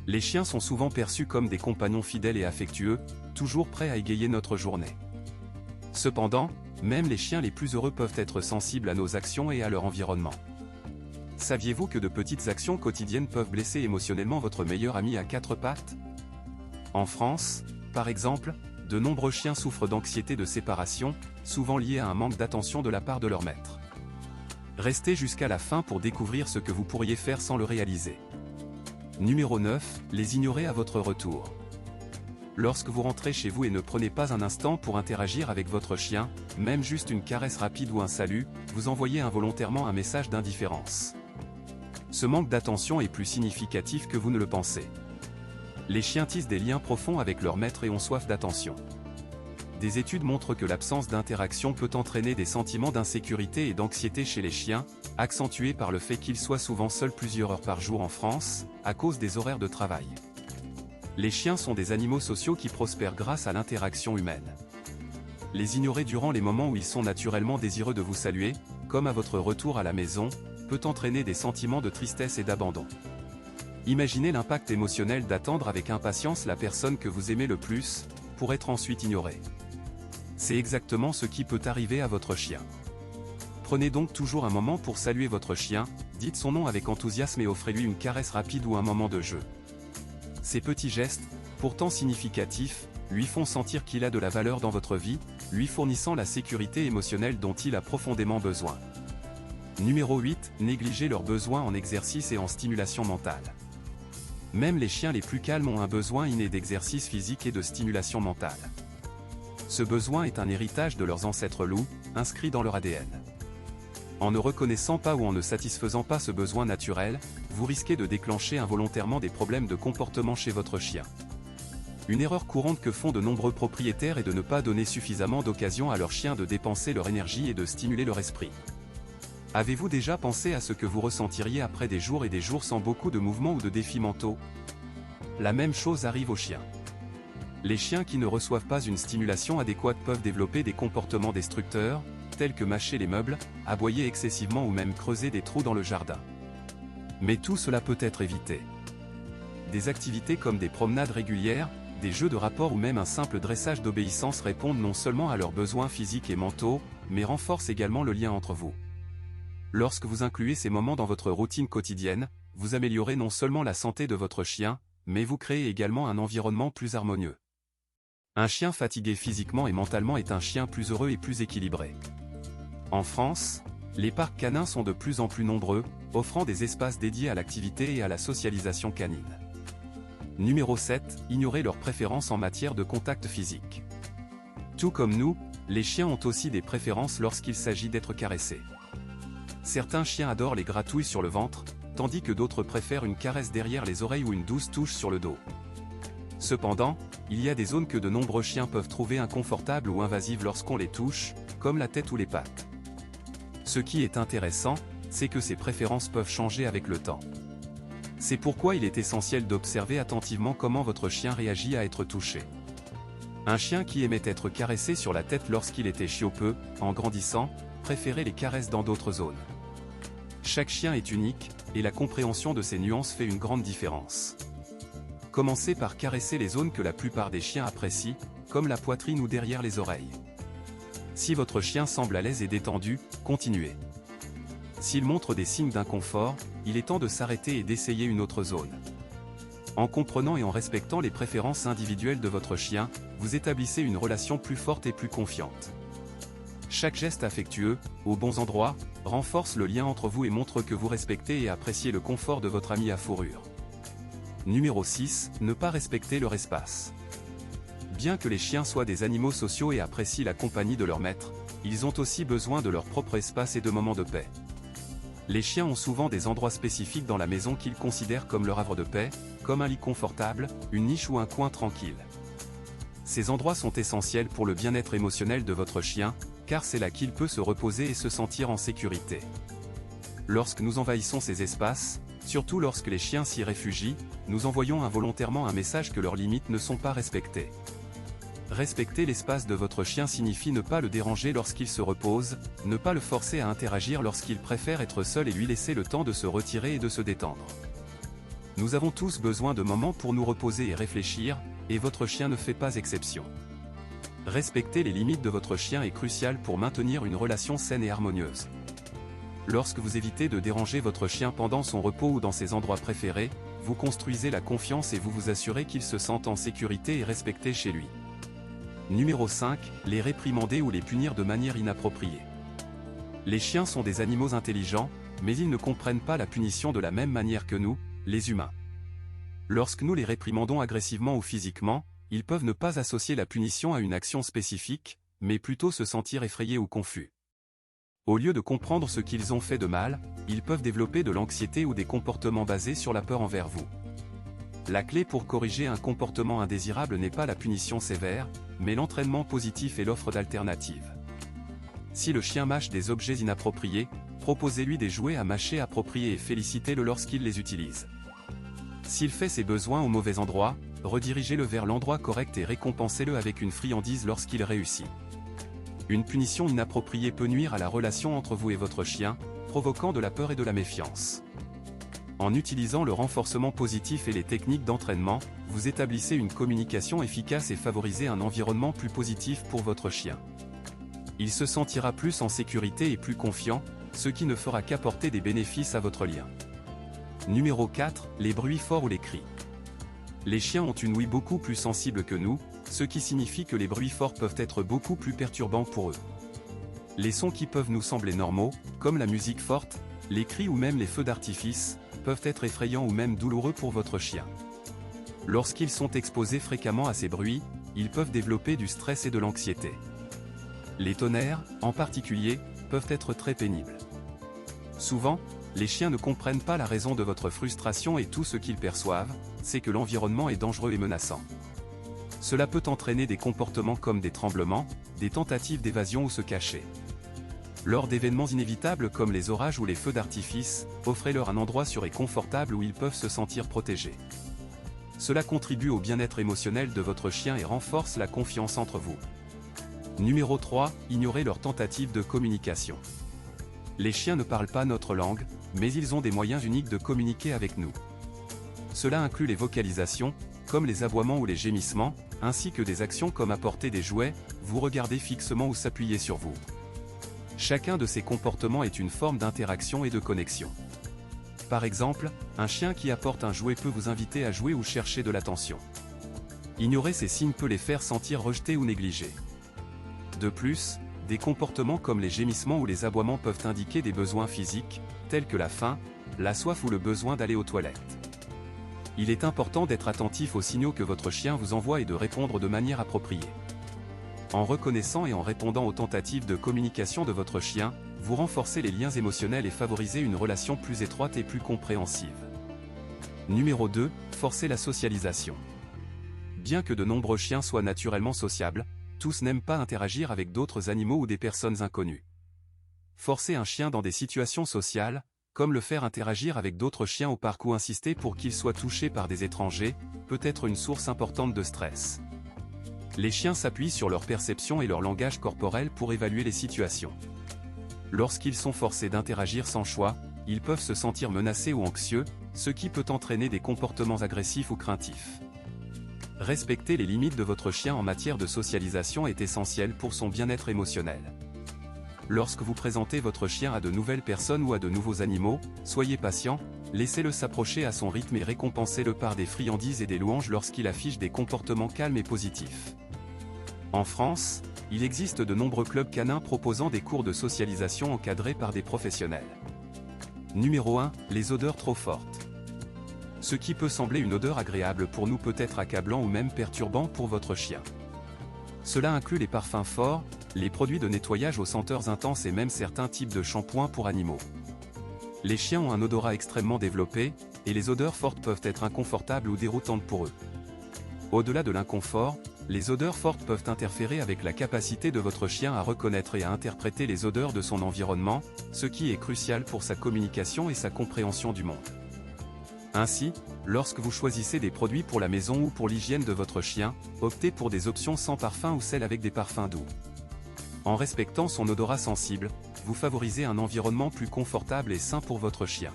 Les chiens sont souvent perçus comme des compagnons fidèles et affectueux, toujours prêts à égayer notre journée. Cependant, même les chiens les plus heureux peuvent être sensibles à nos actions et à leur environnement. Saviez-vous que de petites actions quotidiennes peuvent blesser émotionnellement votre meilleur ami à quatre pattes? En France, par exemple, de nombreux chiens souffrent d'anxiété de séparation, souvent liée à un manque d'attention de la part de leur maître. Restez jusqu'à la fin pour découvrir ce que vous pourriez faire sans le réaliser. Numéro 9, les ignorer à votre retour. Lorsque vous rentrez chez vous et ne prenez pas un instant pour interagir avec votre chien, même juste une caresse rapide ou un salut, vous envoyez involontairement un message d'indifférence. Ce manque d'attention est plus significatif que vous ne le pensez. Les chiens tissent des liens profonds avec leur maître et ont soif d'attention. Des études montrent que l'absence d'interaction peut entraîner des sentiments d'insécurité et d'anxiété chez les chiens, accentués par le fait qu'ils soient souvent seuls plusieurs heures par jour en France, à cause des horaires de travail. Les chiens sont des animaux sociaux qui prospèrent grâce à l'interaction humaine. Les ignorer durant les moments où ils sont naturellement désireux de vous saluer, comme à votre retour à la maison, peut entraîner des sentiments de tristesse et d'abandon. Imaginez l'impact émotionnel d'attendre avec impatience la personne que vous aimez le plus, pour être ensuite ignoré. C'est exactement ce qui peut arriver à votre chien. Prenez donc toujours un moment pour saluer votre chien, dites son nom avec enthousiasme et offrez-lui une caresse rapide ou un moment de jeu. Ces petits gestes, pourtant significatifs, lui font sentir qu'il a de la valeur dans votre vie, lui fournissant la sécurité émotionnelle dont il a profondément besoin. Numéro 8, négliger leurs besoins en exercice et en stimulation mentale. Même les chiens les plus calmes ont un besoin inné d'exercice physique et de stimulation mentale. Ce besoin est un héritage de leurs ancêtres loups, inscrit dans leur ADN. En ne reconnaissant pas ou en ne satisfaisant pas ce besoin naturel, vous risquez de déclencher involontairement des problèmes de comportement chez votre chien. Une erreur courante que font de nombreux propriétaires est de ne pas donner suffisamment d'occasion à leur chien de dépenser leur énergie et de stimuler leur esprit. Avez-vous déjà pensé à ce que vous ressentiriez après des jours et des jours sans beaucoup de mouvements ou de défis mentaux? La même chose arrive aux chiens. Les chiens qui ne reçoivent pas une stimulation adéquate peuvent développer des comportements destructeurs, tels que mâcher les meubles, aboyer excessivement ou même creuser des trous dans le jardin. Mais tout cela peut être évité. Des activités comme des promenades régulières, des jeux de rapport ou même un simple dressage d'obéissance répondent non seulement à leurs besoins physiques et mentaux, mais renforcent également le lien entre vous. Lorsque vous incluez ces moments dans votre routine quotidienne, vous améliorez non seulement la santé de votre chien, mais vous créez également un environnement plus harmonieux. Un chien fatigué physiquement et mentalement est un chien plus heureux et plus équilibré. En France, les parcs canins sont de plus en plus nombreux, offrant des espaces dédiés à l'activité et à la socialisation canine. Numéro 7, ignorer leurs préférences en matière de contact physique. Tout comme nous, les chiens ont aussi des préférences lorsqu'il s'agit d'être caressés. Certains chiens adorent les gratouilles sur le ventre, tandis que d'autres préfèrent une caresse derrière les oreilles ou une douce touche sur le dos. Cependant, il y a des zones que de nombreux chiens peuvent trouver inconfortables ou invasives lorsqu'on les touche, comme la tête ou les pattes. Ce qui est intéressant, c'est que ces préférences peuvent changer avec le temps. C'est pourquoi il est essentiel d'observer attentivement comment votre chien réagit à être touché. Un chien qui aimait être caressé sur la tête lorsqu'il était chiot peut, en grandissant, préférer les caresses dans d'autres zones. Chaque chien est unique, et la compréhension de ces nuances fait une grande différence. Commencez par caresser les zones que la plupart des chiens apprécient, comme la poitrine ou derrière les oreilles. Si votre chien semble à l'aise et détendu, continuez. S'il montre des signes d'inconfort, il est temps de s'arrêter et d'essayer une autre zone. En comprenant et en respectant les préférences individuelles de votre chien, vous établissez une relation plus forte et plus confiante. Chaque geste affectueux, aux bons endroits, renforce le lien entre vous et montre que vous respectez et appréciez le confort de votre ami à fourrure. Numéro 6, ne pas respecter leur espace. Bien que les chiens soient des animaux sociaux et apprécient la compagnie de leur maître, ils ont aussi besoin de leur propre espace et de moments de paix. Les chiens ont souvent des endroits spécifiques dans la maison qu'ils considèrent comme leur havre de paix, comme un lit confortable, une niche ou un coin tranquille. Ces endroits sont essentiels pour le bien-être émotionnel de votre chien, car c'est là qu'il peut se reposer et se sentir en sécurité. Lorsque nous envahissons ces espaces, surtout lorsque les chiens s'y réfugient, nous envoyons involontairement un message que leurs limites ne sont pas respectées. Respecter l'espace de votre chien signifie ne pas le déranger lorsqu'il se repose, ne pas le forcer à interagir lorsqu'il préfère être seul et lui laisser le temps de se retirer et de se détendre. Nous avons tous besoin de moments pour nous reposer et réfléchir, et votre chien ne fait pas exception. Respecter les limites de votre chien est crucial pour maintenir une relation saine et harmonieuse. Lorsque vous évitez de déranger votre chien pendant son repos ou dans ses endroits préférés, vous construisez la confiance et vous vous assurez qu'il se sente en sécurité et respecté chez lui. Numéro 5. Les réprimander ou les punir de manière inappropriée. Les chiens sont des animaux intelligents, mais ils ne comprennent pas la punition de la même manière que nous, les humains. Lorsque nous les réprimandons agressivement ou physiquement, ils peuvent ne pas associer la punition à une action spécifique, mais plutôt se sentir effrayés ou confus. Au lieu de comprendre ce qu'ils ont fait de mal, ils peuvent développer de l'anxiété ou des comportements basés sur la peur envers vous. La clé pour corriger un comportement indésirable n'est pas la punition sévère, mais l'entraînement positif et l'offre d'alternatives. Si le chien mâche des objets inappropriés, proposez-lui des jouets à mâcher appropriés et félicitez-le lorsqu'il les utilise. S'il fait ses besoins au mauvais endroit, redirigez-le vers l'endroit correct et récompensez-le avec une friandise lorsqu'il réussit. Une punition inappropriée peut nuire à la relation entre vous et votre chien, provoquant de la peur et de la méfiance. En utilisant le renforcement positif et les techniques d'entraînement, vous établissez une communication efficace et favorisez un environnement plus positif pour votre chien. Il se sentira plus en sécurité et plus confiant, ce qui ne fera qu'apporter des bénéfices à votre lien. Numéro 4. Les bruits forts ou les cris. Les chiens ont une ouïe beaucoup plus sensible que nous, ce qui signifie que les bruits forts peuvent être beaucoup plus perturbants pour eux. Les sons qui peuvent nous sembler normaux, comme la musique forte, les cris ou même les feux d'artifice, peuvent être effrayants ou même douloureux pour votre chien. Lorsqu'ils sont exposés fréquemment à ces bruits, ils peuvent développer du stress et de l'anxiété. Les tonnerres, en particulier, peuvent être très pénibles. Souvent, les chiens ne comprennent pas la raison de votre frustration et tout ce qu'ils perçoivent, c'est que l'environnement est dangereux et menaçant. Cela peut entraîner des comportements comme des tremblements, des tentatives d'évasion ou se cacher. Lors d'événements inévitables comme les orages ou les feux d'artifice, offrez-leur un endroit sûr et confortable où ils peuvent se sentir protégés. Cela contribue au bien-être émotionnel de votre chien et renforce la confiance entre vous. Numéro 3. Ignorez leurs tentatives de communication. Les chiens ne parlent pas notre langue, mais ils ont des moyens uniques de communiquer avec nous. Cela inclut les vocalisations, comme les aboiements ou les gémissements, ainsi que des actions comme apporter des jouets, vous regarder fixement ou s'appuyer sur vous. Chacun de ces comportements est une forme d'interaction et de connexion. Par exemple, un chien qui apporte un jouet peut vous inviter à jouer ou chercher de l'attention. Ignorer ces signes peut les faire sentir rejetés ou négligés. De plus, des comportements comme les gémissements ou les aboiements peuvent indiquer des besoins physiques, tels que la faim, la soif ou le besoin d'aller aux toilettes. Il est important d'être attentif aux signaux que votre chien vous envoie et de répondre de manière appropriée. En reconnaissant et en répondant aux tentatives de communication de votre chien, vous renforcez les liens émotionnels et favorisez une relation plus étroite et plus compréhensive. Numéro 2. Forcer la socialisation. Bien que de nombreux chiens soient naturellement sociables, tous n'aiment pas interagir avec d'autres animaux ou des personnes inconnues. Forcer un chien dans des situations sociales, comme le faire interagir avec d'autres chiens au parc ou insister pour qu'il soit touché par des étrangers, peut être une source importante de stress. Les chiens s'appuient sur leur perception et leur langage corporel pour évaluer les situations. Lorsqu'ils sont forcés d'interagir sans choix, ils peuvent se sentir menacés ou anxieux, ce qui peut entraîner des comportements agressifs ou craintifs. Respecter les limites de votre chien en matière de socialisation est essentiel pour son bien-être émotionnel. Lorsque vous présentez votre chien à de nouvelles personnes ou à de nouveaux animaux, soyez patient, laissez-le s'approcher à son rythme et récompensez-le par des friandises et des louanges lorsqu'il affiche des comportements calmes et positifs. En France, il existe de nombreux clubs canins proposant des cours de socialisation encadrés par des professionnels. Numéro 1. Les odeurs trop fortes. Ce qui peut sembler une odeur agréable pour nous peut être accablant ou même perturbant pour votre chien. Cela inclut les parfums forts, les produits de nettoyage aux senteurs intenses et même certains types de shampoings pour animaux. Les chiens ont un odorat extrêmement développé, et les odeurs fortes peuvent être inconfortables ou déroutantes pour eux. Au-delà de l'inconfort, les odeurs fortes peuvent interférer avec la capacité de votre chien à reconnaître et à interpréter les odeurs de son environnement, ce qui est crucial pour sa communication et sa compréhension du monde. Ainsi, lorsque vous choisissez des produits pour la maison ou pour l'hygiène de votre chien, optez pour des options sans parfum ou celles avec des parfums doux. En respectant son odorat sensible, vous favorisez un environnement plus confortable et sain pour votre chien.